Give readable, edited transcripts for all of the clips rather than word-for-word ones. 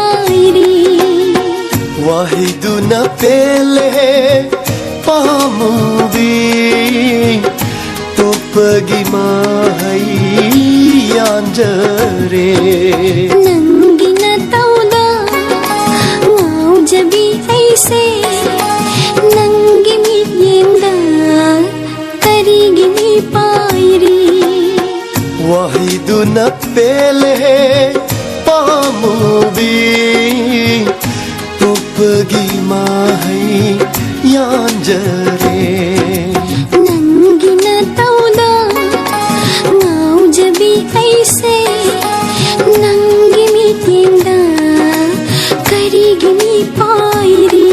pairi wahiduna pele pamubi tupagi mahai yanjare nangina tauda ngau jabi aise nangi mi yenda karigi mi pairi wahiduna pele pamubi tupagi mahai yanjare nangina tauda ngau jabi aise nangi mi yenda karigi mi pairi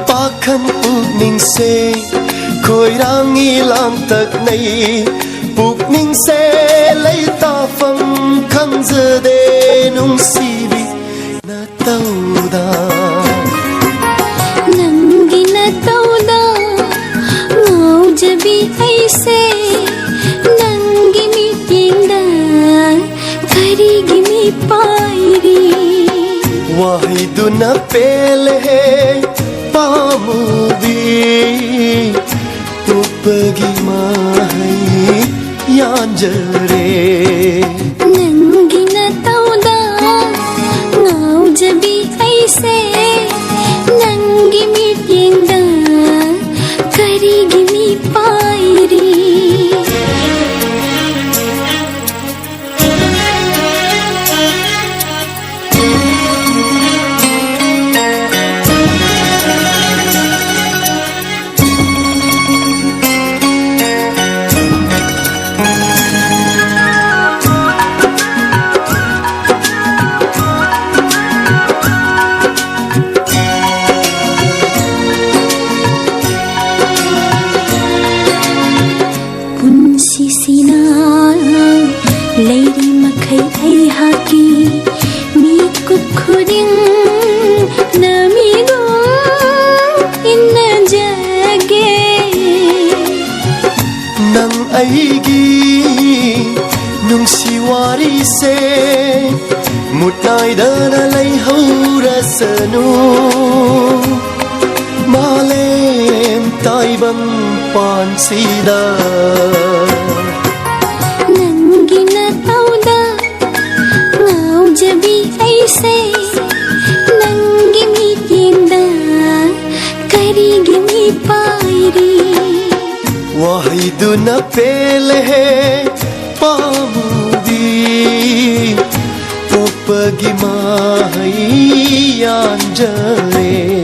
Pakhan pukning se khoirang ilang tak nei pukning se lấy ta phang khang giờ de nung si bi na tauda nangi na tauda ngau jabi aise nangi mi yenda karigi mi pairi wahiduna pele pamubi tupagi mahai yanjare nangina tauda ngau jabi aise nangi mi yenda karigi mi pairi Lady makai ai haki mi kukhuring namigo inna jage nang aigi nung siwari se mutnai dana lai haura sanu malem tai bang pan sida jabi aise nangi mi yenda karigi mi pairi wahiduna pele pamubi tupagi mahai yanjare